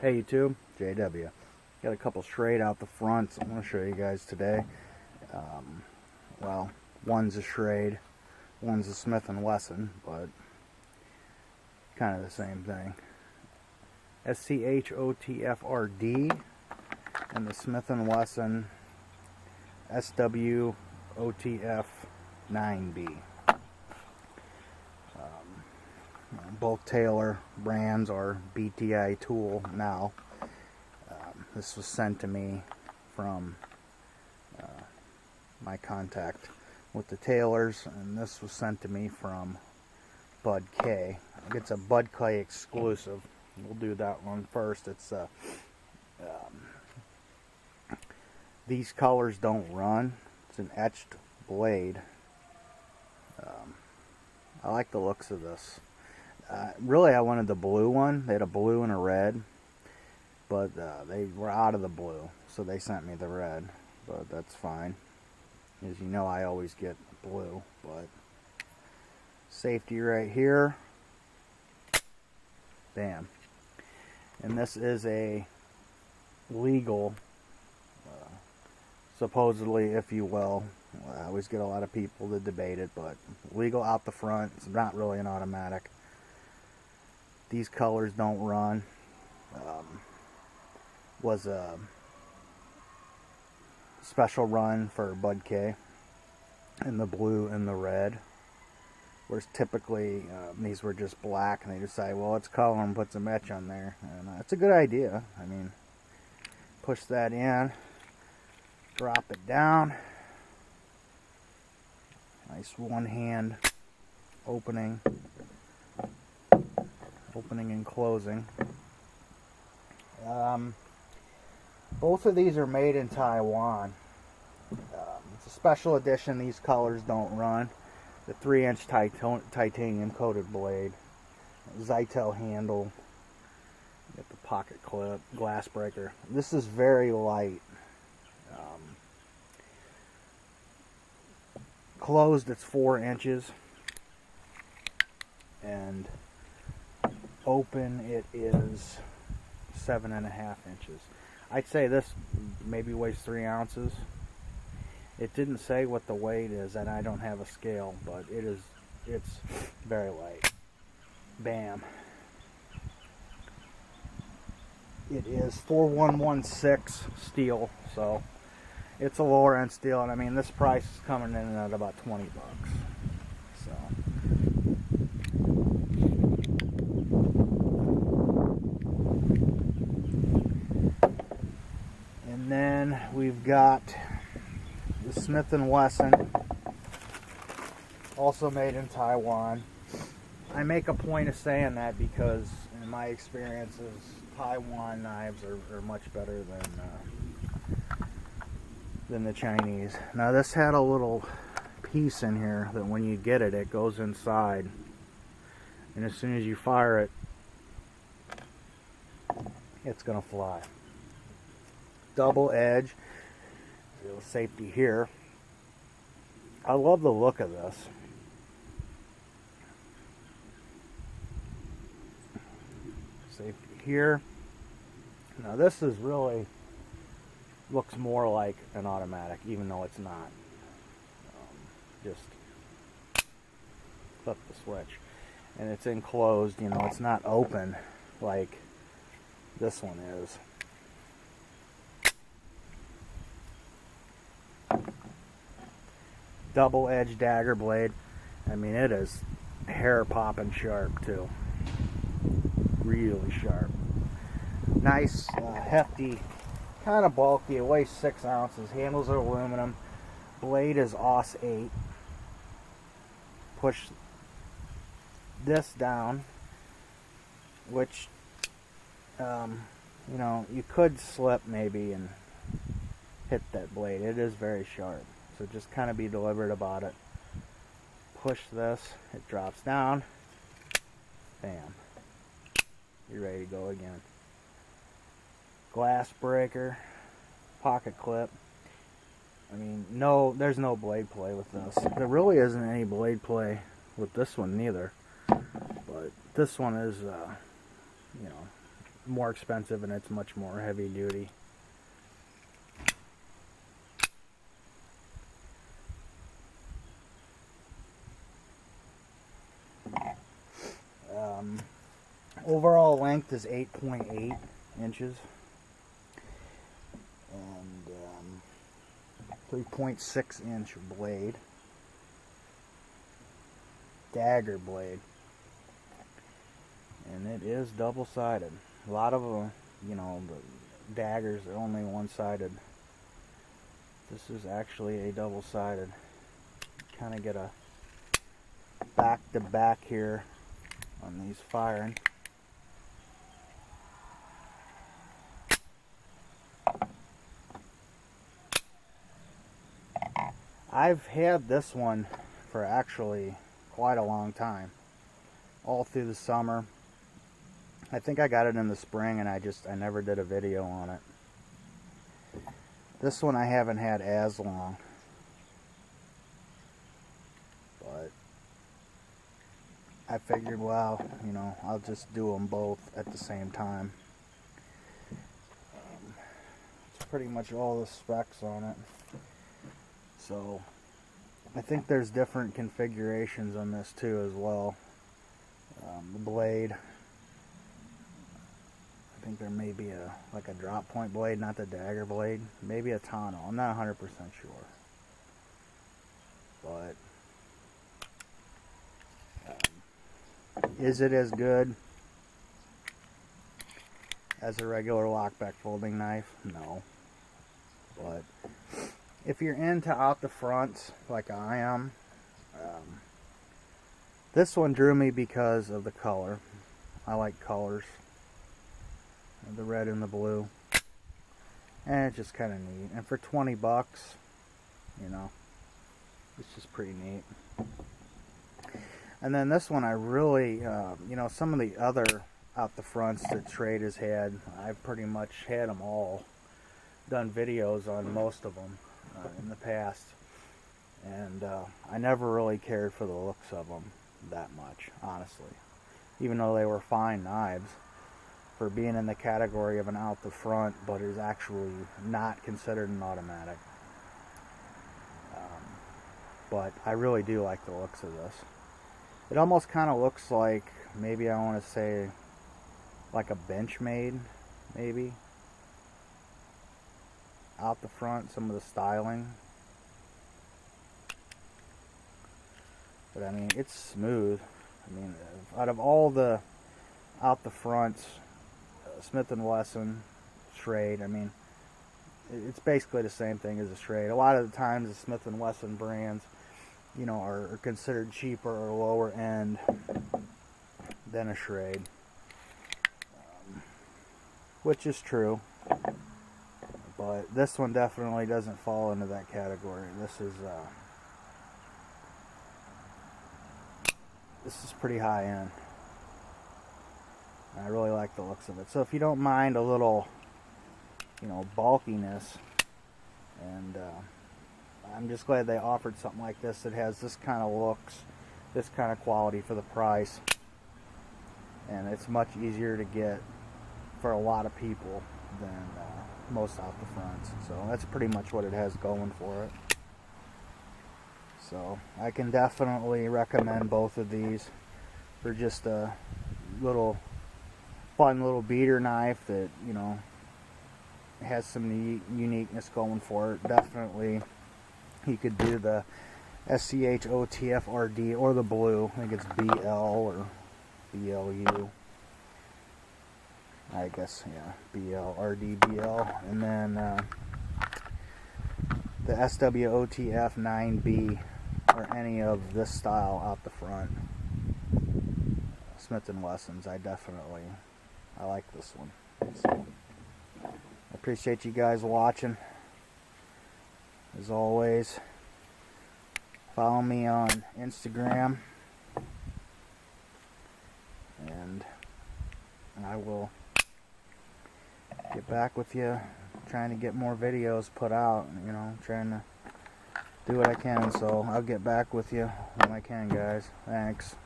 Hey YouTube, JW. Got a couple Schrade out the front, so I'm going to show you guys today. Well, one's a Schrade, one's a Smith & Wesson, but kind of the same thing. SCHOTFRD, and the Smith & Wesson SWOTF9B. Both Taylor brands are BTI tool now. This was sent to me from my contact with the Taylors, and this was sent to me from Bud K. It's a Bud K exclusive. We'll do that one first. It's these colors don't run. It's an etched blade. I like the looks of this. Really, I wanted the blue one. They had a blue and a red, but they were out of the blue, so they sent me the red. But that's fine. As you know, I always get blue. But safety right here. Bam. And this is a legal, supposedly, if you will. I always get a lot of people that debate it, but legal out the front. It's not really an automatic. These colors don't run. Was a special run for Bud K in the blue and the red. Whereas typically these were just black, and they decide, well, let's color them, put some etch on there. And it's a good idea. I mean, push that in, drop it down. Nice one hand opening and closing. Both of these are made in Taiwan. It's a special edition. These colors don't run. The 3-inch titanium coated blade, Zytel handle, get the pocket clip, glass breaker. This is very light. Closed, it's 4 inches, and open it is 7.5 inches. I'd say this maybe weighs 3 ounces. It didn't say what the weight is, and I don't have a scale, but it's very light. Bam. It is 4116 steel, so it's a lower end steel, and I mean this price is coming in at about 20 bucks. So and then we've got the Smith & Wesson, also made in Taiwan. I make a point of saying that because in my experiences, Taiwan knives are much better than the Chinese. Now this had a little piece in here that when you get it, it goes inside, and as soon as you fire it, it's gonna fly. Double edge, little safety here. I love the look of this. Safety here. Now this is really looks more like an automatic, even though it's not. Just flip the switch, and it's enclosed. You know, it's not open like this one is. Double edge dagger blade. I mean, it is hair popping sharp too. Really sharp. Nice, hefty, kind of bulky. It weighs 6 ounces. Handles are aluminum. Blade is AUS 8. Push this down, which you know, you could slip maybe and hit that blade. It is very sharp, so just kind of be deliberate about it. Push this, it drops down, bam, you're ready to go again. Glass breaker, pocket clip. I mean, no, there's no blade play with this. There really isn't any blade play with this one neither, but this one is you know, more expensive and it's much more heavy duty. Overall length is 8.8 inches and 3.6 inch blade, dagger blade, and it is double-sided. A lot of them, you know, the daggers are only one-sided. This is actually a double-sided. Kind of get a back-to-back here on these firing. I've had this one for actually quite a long time, all through the summer. I think I got it in the spring and I never did a video on it. This one I haven't had as long, but I figured, well, you know, I'll just do them both at the same time. It's pretty much all the specs on it. So I think there's different configurations on this too as well. The blade, I think there may be like a drop point blade, not the dagger blade, maybe a tonneau. I'm not 100% sure, but is it as good as a regular lockback folding knife? No, but if you're into out the front like I am, this one drew me because of the color. I like colors, the red and the blue, and it's just kind of neat. And for 20 bucks, you know, it's just pretty neat. And then this one I really, you know, some of the other out the fronts that Schrade has had, I've pretty much had them all, done videos on most of them in the past, and I never really cared for the looks of them that much, honestly, even though they were fine knives for being in the category of an out the front, but is actually not considered an automatic. But I really do like the looks of this. It almost kind of looks like, maybe I want to say like a Benchmade, maybe, out the front, some of the styling. But I mean, it's smooth. I mean, out of all the out the fronts, Smith & Wesson, Schrade, I mean, it's basically the same thing as a Schrade. A lot of the times the Smith & Wesson brands, you know, are considered cheaper or lower end than a Schrade, which is true. But this one definitely doesn't fall into that category. This is pretty high end. I really like the looks of it. So if you don't mind a little, you know, bulkiness, and I'm just glad they offered something like this that has this kind of looks, this kind of quality for the price, and it's much easier to get for a lot of people than most out the fronts. So that's pretty much what it has going for it. So I can definitely recommend both of these for just a little fun little beater knife that, you know, has some uniqueness going for it. Definitely you could do the SCHOTFRD or the blue. I think it's BL or BLU. I guess, yeah, BL, and then the SWOTF9B or any of this style out the front. Smith & Wesson's, I like this one. So, I appreciate you guys watching. As always, follow me on Instagram, and I will get back with you, trying to get more videos put out, you know, trying to do what I can. So I'll get back with you when I can, guys. Thanks.